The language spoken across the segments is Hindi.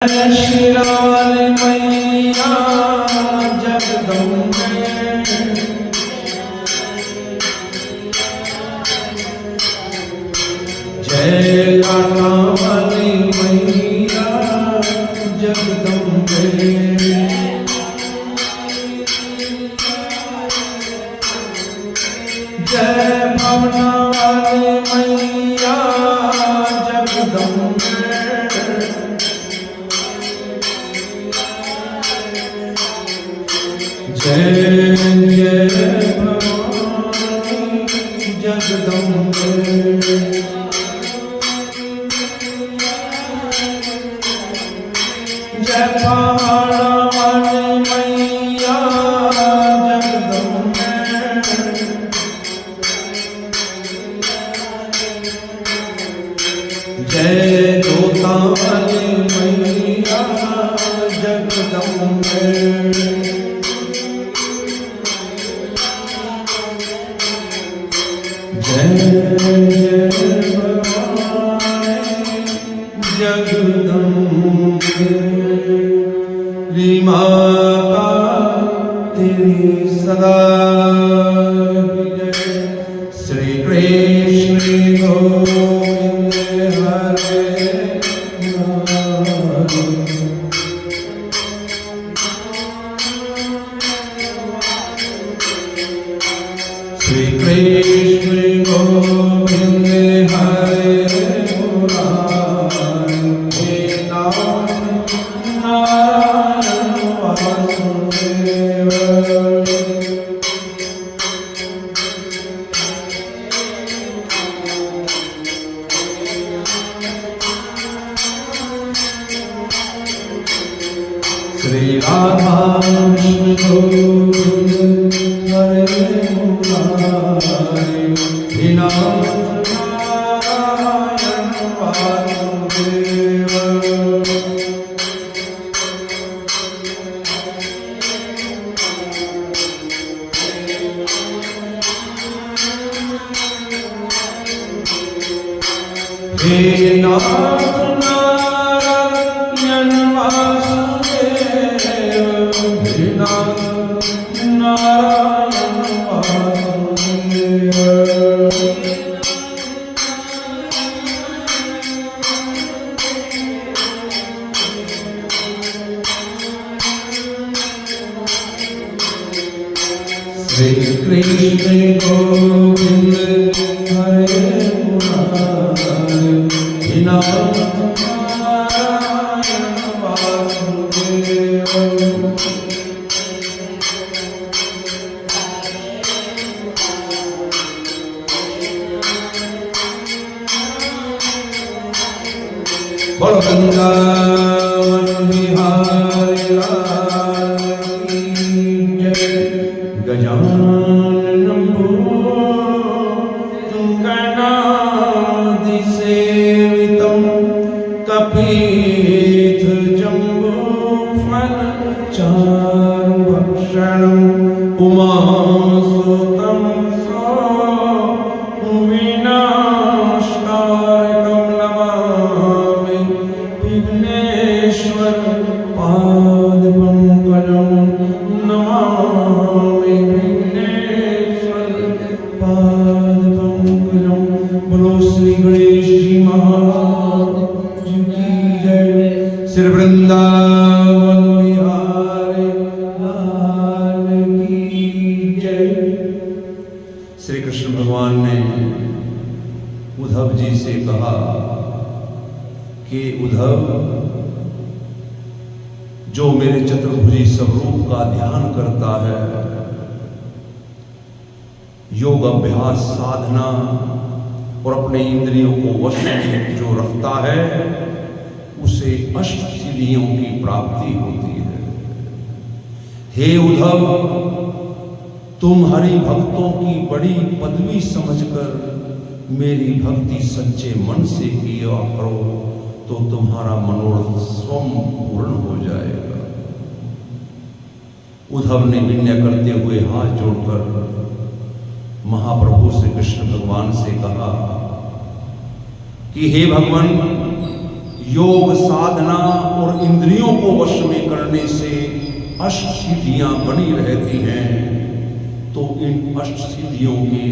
शिराल मैया जगदम्बे जय कान्हा वाली मैया जगदम्बे जय भावना वाली मैया जगदम्बे जय जय भवानी जगदम्बे जय पहाड़ वाली मैया जगदम्बे जय जोता वाली मैया जगदम्बे माता तेरी सदा श्री कृष्ण गोविंद हरे श्री कृष्ण गोविंद हरे श्री राधा कृष्ण गोविंद हरे मुरारी नारायण वासुदेव हे नाथ नारायण वासुदेव नारायण वासुदेव श्री कृष्ण गोविंद हरे मुरारी नारायण वासुदेव बोल वृंदावन बिहारी लाल की जय गजानन गणाधि सेवितं कपीथ जम्बो फल चारुभक्षणं उमासुतं विनाशकारकं नमामि विघ्नेश्वर पादपङ्कजं नमामि विघ्नेश्वर पादपङ्कजं। बोलो श्री गणेश जी महाराज की जय। श्री वृंदावन बिहारी लाल की जय। श्री कृष्ण भगवान ने उद्धव जी से कहा कि उद्धव, जो मेरे चतुर्भुजी स्वरूप का ध्यान करता है, योग अभ्यास साधना और अपने इंद्रियों को वश में जो रखता है, उसे अष्ट सिद्धियों की प्राप्ति होती है। हे उद्धव, तुम हरि भक्तों की बड़ी पदवी समझकर मेरी भक्ति सच्चे मन से किया करो, तो तुम्हारा मनोरथ स्वयं पूर्ण हो जाएगा। उद्धव ने विनय करते हुए हाथ जोड़कर महाप्रभु श्री कृष्ण भगवान से कहा कि हे भगवान, योग साधना और करने से अष्ट सिद्धियां बनी रहती हैं, तो इन अष्ट सिद्धियों के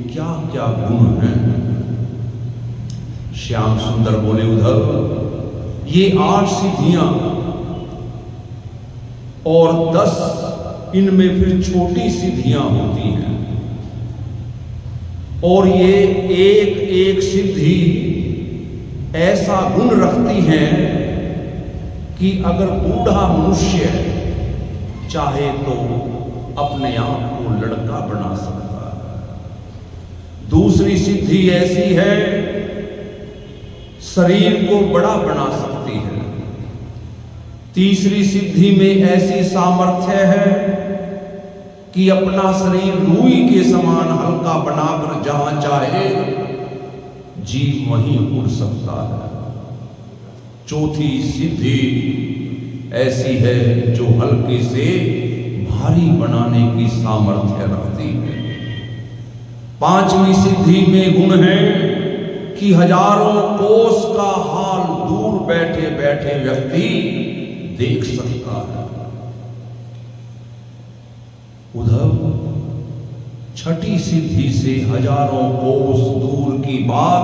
क्या क्या गुण हैं? श्याम सुंदर बोले, उद्धव, ये 8 सिद्धियां और 10 इनमें फिर छोटी सिद्धियां होती हैं, और ये एक एक सिद्धि ऐसा गुण रखती है कि अगर बूढ़ा मनुष्य चाहे तो अपने आप को लड़का बना सकता है। दूसरी सिद्धि ऐसी है, शरीर को बड़ा बना सकती है। तीसरी सिद्धि में ऐसी सामर्थ्य है कि अपना शरीर रूई के समान हल्का बनाकर जहां चाहे जीव वहीं उड़ सकता है। चौथी सिद्धि ऐसी है जो हल्के से भारी बनाने की सामर्थ्य रखती है। पांचवी सिद्धि में गुण है कि हजारों कोस का हाल दूर बैठे बैठे व्यक्ति देख सकता है। उद्धव, छठी सिद्धि से हजारों कोस दूर की बात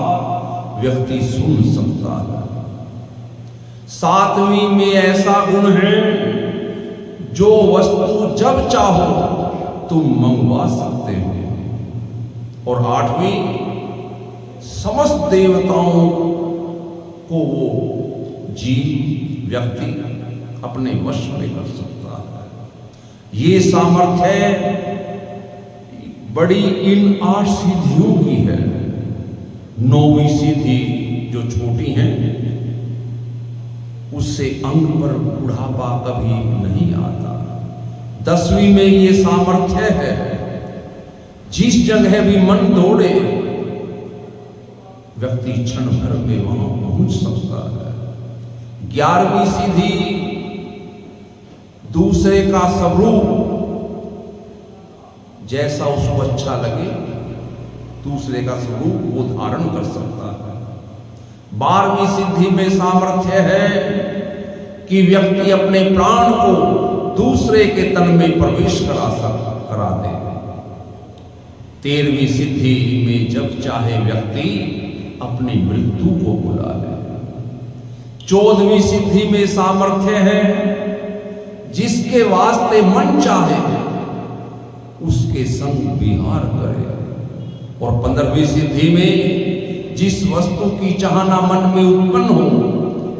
व्यक्ति सुन सकता है। सातवीं में ऐसा गुण है जो वस्तु जब चाहो तुम मंगवा सकते हो। और आठवीं, समस्त देवताओं को वो जीव व्यक्ति अपने वश में कर सकता है। ये सामर्थ्य बड़ी इन 8 सिद्धियों की है। 9वीं सिद्धि जो छोटी है, उससे अंग पर बुढ़ापा कभी नहीं आता। 10वीं में ये सामर्थ्य है, जिस जगह भी मन दौड़े व्यक्ति क्षण भर में वहां पहुंच सकता है। 11वीं सिद्धि, दूसरे का स्वरूप जैसा उसको अच्छा लगे दूसरे का स्वरूप वो धारण कर सकता है। 12वीं सिद्धि में सामर्थ्य है कि व्यक्ति अपने प्राण को दूसरे के तन में प्रवेश करा दे। 13वीं सिद्धि में जब चाहे व्यक्ति अपनी मृत्यु को बुला ले। 14वीं सिद्धि में सामर्थ्य है, जिसके वास्ते मन चाहे उसके संग विहार करे। और 15वीं सिद्धि में जिस वस्तु की चाहना मन में उत्पन्न हो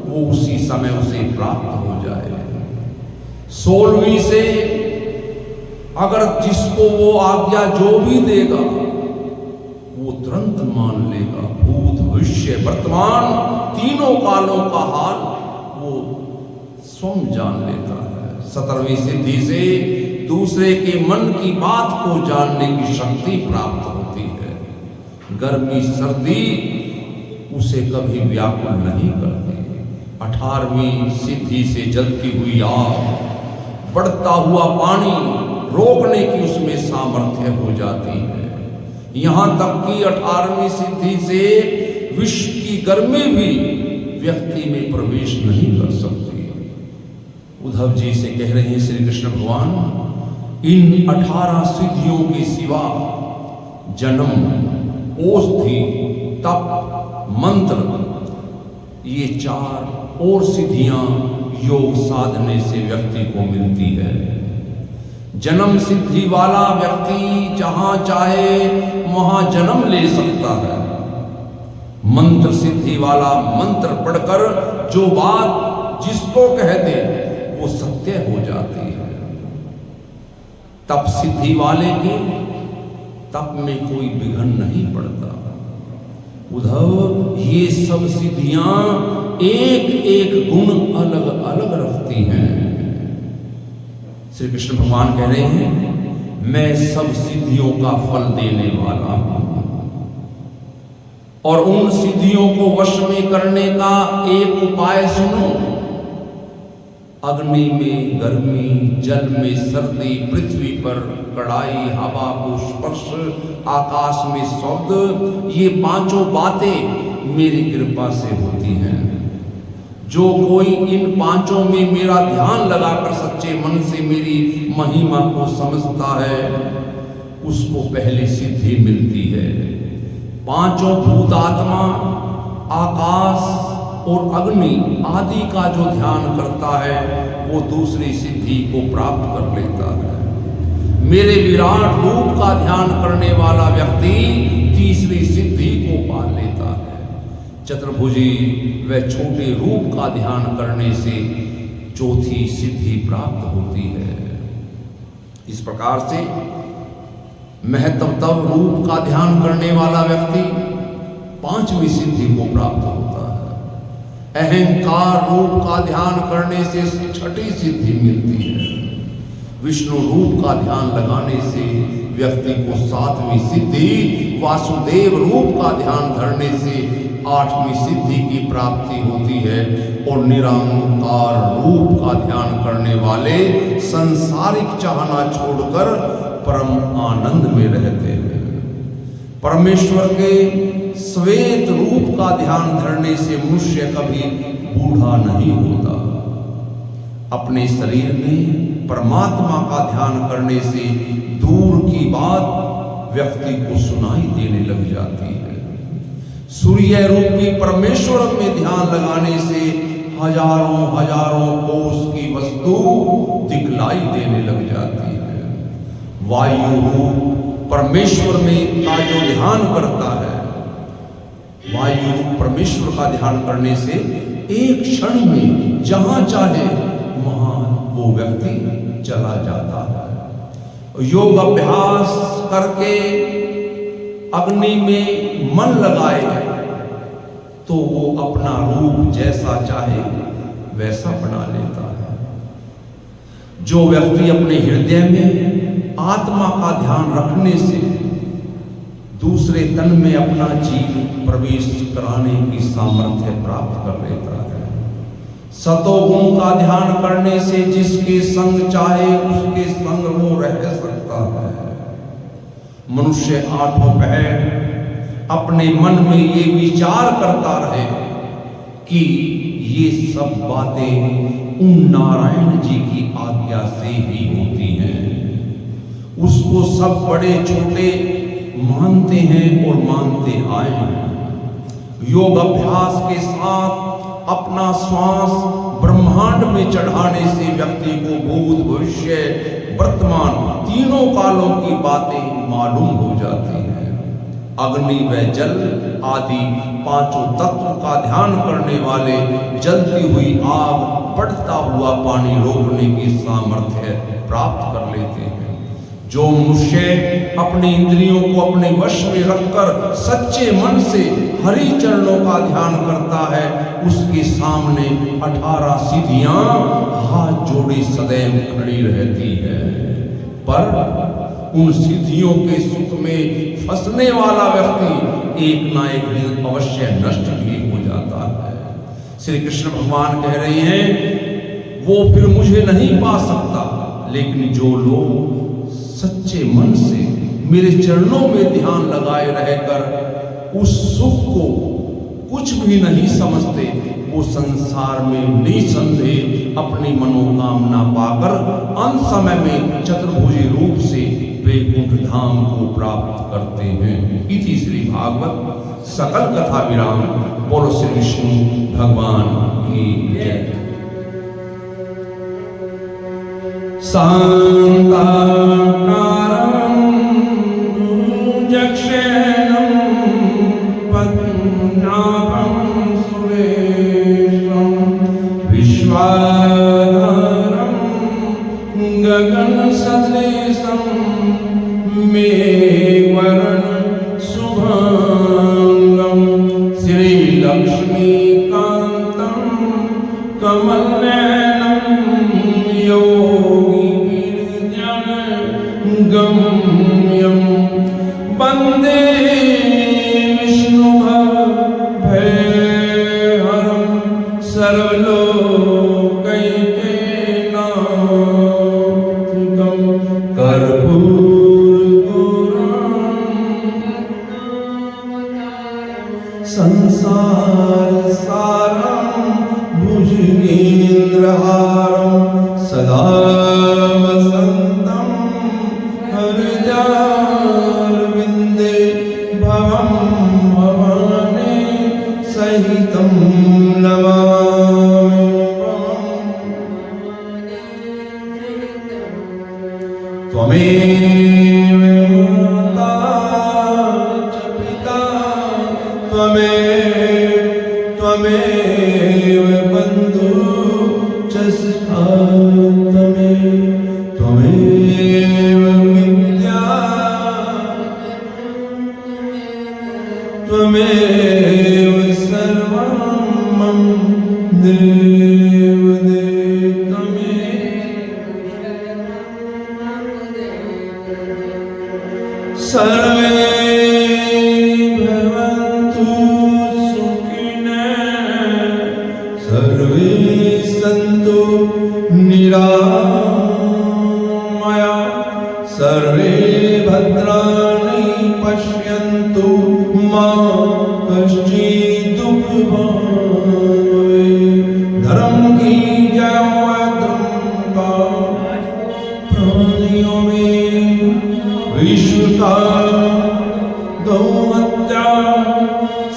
वो उसी समय उसे प्राप्त हो जाए। 16वीं से अगर जिसको वो आज्ञा जो भी देगा वो तुरंत मान लेगा। भूत, भविष्य, वर्तमान तीनों कालों का हाल वो स्वयं जान लेता है। 17वीं सिद्धि से दूसरे के मन की बात को जानने की शक्ति प्राप्त होती है। गर्मी सर्दी उसे कभी व्याकुल नहीं करती। 18वीं सिद्धि से जलती हुई आग, बढ़ता हुआ पानी रोकने की उसमें सामर्थ्य हो जाती है। यहां तक कि 18वीं सिद्धि से विश्व की गर्मी भी व्यक्ति में प्रवेश नहीं कर सकती। उद्धव जी से कह रहे हैं श्री कृष्ण भगवान, इन 18 सिद्धियों के सिवा जन्म, औषधि, तप, मंत्र, ये 4 और सिद्धियां योग साधने से व्यक्ति को मिलती है। जन्म सिद्धि वाला व्यक्ति जहां चाहे वहां जन्म ले सकता है। मंत्र सिद्धि वाला मंत्र पढ़कर जो बात जिसको कह दे वो सत्य हो जाती है। तप सिद्धि वाले के तप में कोई विघ्न नहीं पड़ता। उद्धव, ये सब सिद्धियां एक एक गुण अलग अलग रखती हैं। श्री कृष्ण भगवान कह रहे हैं, मैं सब सिद्धियों का फल देने वाला हूं और उन सिद्धियों को वश में करने का एक उपाय सुनो। अग्नि में गर्मी, जल में सर्दी, पृथ्वी पर कड़ाई, हवा को स्पर्श, आकाश में शब्द, ये 5 बातें मेरी कृपा से होती हैं। जो कोई इन पांचों में मेरा ध्यान लगाकर सच्चे मन से मेरी महिमा को समझता है, उसको पहली सिद्धि मिलती है। पांचों भूतात्मा, आकाश और अग्नि आदि का जो ध्यान करता है वो दूसरी सिद्धि को प्राप्त कर लेता है। मेरे विराट रूप का ध्यान करने वाला व्यक्ति तीसरी सिद्धि को पा लेता है। चतुर्भुजी व छोटे रूप का ध्यान करने से चौथी सिद्धि प्राप्त होती है। इस प्रकार से महत्तम रूप का ध्यान करने वाला व्यक्ति पांचवी सिद्धि को प्राप्त होता है। अहंकार रूप का ध्यान करने से छठी सिद्धि मिलती है। विष्णु रूप का ध्यान लगाने से व्यक्ति को सातवीं सिद्धि, वासुदेव रूप का ध्यान धरने से आठवीं सिद्धि की प्राप्ति होती है और निरंकार रूप का ध्यान करने वाले सांसारिक चाहना छोड़कर परम आनंद में रहते हैं। परमेश्वर के श्वेत रूप का ध्यान धरने से मनुष्य कभी बूढ़ा नहीं होता। अपने शरीर में परमात्मा का ध्यान करने से दूर की बात व्यक्ति को सुनाई देने लग जाती है। सूर्य रूपी परमेश्वर में ध्यान लगाने से हजारों हजारों कोस की वस्तु दिखलाई देने लग जाती है। वायु रूप परमेश्वर में का जो ध्यान करता है, वायु रूप परमेश्वर का ध्यान करने से एक क्षण में जहां चाहे वहां वो व्यक्ति चला जाता है। योग अभ्यास करके अग्नि में मन लगाए तो वो अपना रूप जैसा चाहे वैसा बना लेता है। जो व्यक्ति अपने हृदय में आत्मा का ध्यान रखने से दूसरे तन में अपना जीव प्रवेश कराने की सामर्थ्य प्राप्त कर लेता है। सतोगुण का ध्यान करने से जिसके संग चाहे उसके संग वो रह सकता है। मनुष्य आठों पहर अपने मन में ये विचार करता रहे कि ये सब बातें उन नारायण जी की आज्ञा से ही होती हैं। उसको सब बड़े छोटे मानते हैं और मानते आए हैं। योग अभ्यास के साथ अपना श्वास ब्रह्मांड में चढ़ाने से व्यक्ति को भूत, भविष्य, वर्तमान तीनों कालों की बातें मालूम हो जाती हैं। अग्नि व जल आदि पांचों तत्व का ध्यान करने वाले जलती हुई आग, बढ़ता हुआ पानी रोकने की सामर्थ्य प्राप्त कर लेते हैं। जो मनुष्य अपने इंद्रियों को अपने वश में रखकर सच्चे मन से हरि चरणों का ध्यान करता है, उसके सामने 18 सिद्धियां हाथ जोड़े सदैव खड़ी रहती है। पर उन सिद्धियों के सुख में फंसने वाला व्यक्ति एक ना एक दिन अवश्य नष्ट भी हो जाता है। श्री कृष्ण भगवान कह रहे हैं वो फिर मुझे नहीं पा सकता, लेकिन जो लोग सच्चे मन से मेरे चरणों में ध्यान लगाए रहकर उस सुख को कुछ भी नहीं समझते, वो संसार में निसंदेह अपनी मनोकामना पाकर अंत समय में चतुर्भुजी रूप से वैकुंठ धाम को प्राप्त करते हैं। इति श्री भागवत सकल कथा विराम। बोलो श्री विष्णु भगवान की जय। शांताकारं भुजगशयनं पद्मनाभं सुरेशं विश्वाधारं गगनसदृशं मेघवर्णं शुभांगं श्रीलक्ष्मीकान्तं कमलनयनं गम्यं वन्दे विष्णुभवभयहरं सर्वलोकैकनाथं कर्पूरगौरं संसारसारं चित्रहारं सदा वसन्तं हृदयारविन्दे भवं भवानी सहितं नमामि। त्वमेव माता च पिता त्वमेव बन्धु च सखा त्वमेव विद्या त्वमेव सर्वं मम देव सर्वे भवन्तु सुखिनः सर्वे सन्तु निरामया सर्वे भद्राणि पश्यन्तु मा कश्चित् दुःखभाग् धर्म की जय धर्म का प्राणियों में विश्व का गौ हत्या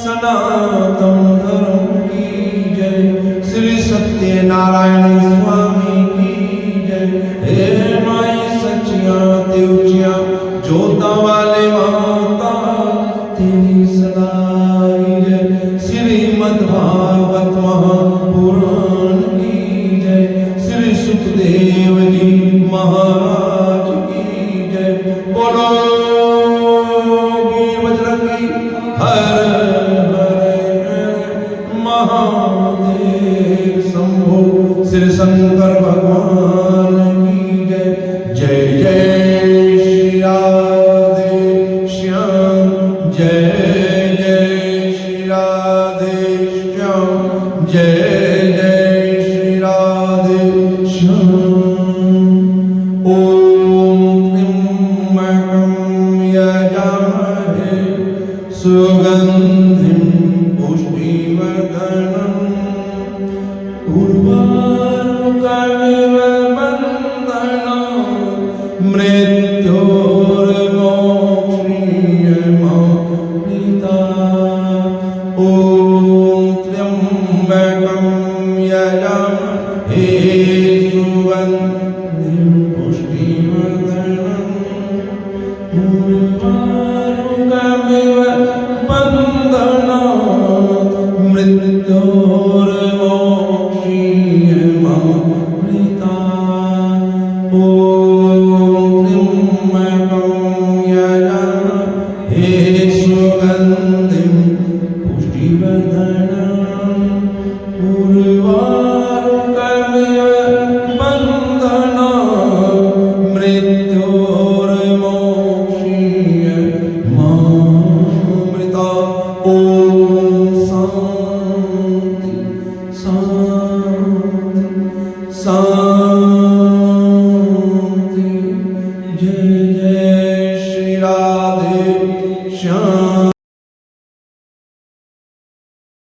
सनातन धर्म की जय श्री सत्यनारायण स्वामी की जय। हे माई सचिया त्योचिया जोता वाले माता तेरी सदाई जय। श्रीमद्भागवत महापुराण की जय। श्री सुखदेव जी महाराज की जय। बोलो बजरंगी हर हर महादेव शंभो। श्री शंकर भगवान की जय। जय जय श्री राधे श्याम जय जय श्री राधे श्याम जय जय श्री राधे श्याम। सुगंधिं पुष्टिवर्धनम् उर्वारुकमिव बन्धनात् मृत्योर्मोक्षीयमामृतात्। ॐ त्र्यम्बकं यजामहे सुगन्धिं पुष्टिवर्धनम् उर्वारुकमिव बन्धनात् मृत्योर्मोक्षीयमामृतात्। ॐ त्र्यम्बकं यजामहे सुगन्धिं पुष्टिवर्धनम् उर्वारुकमिव बन्धनात् मृत्योर्मोक्षीयमामृतात्। ॐ शान्ति शान्ति शान्ति।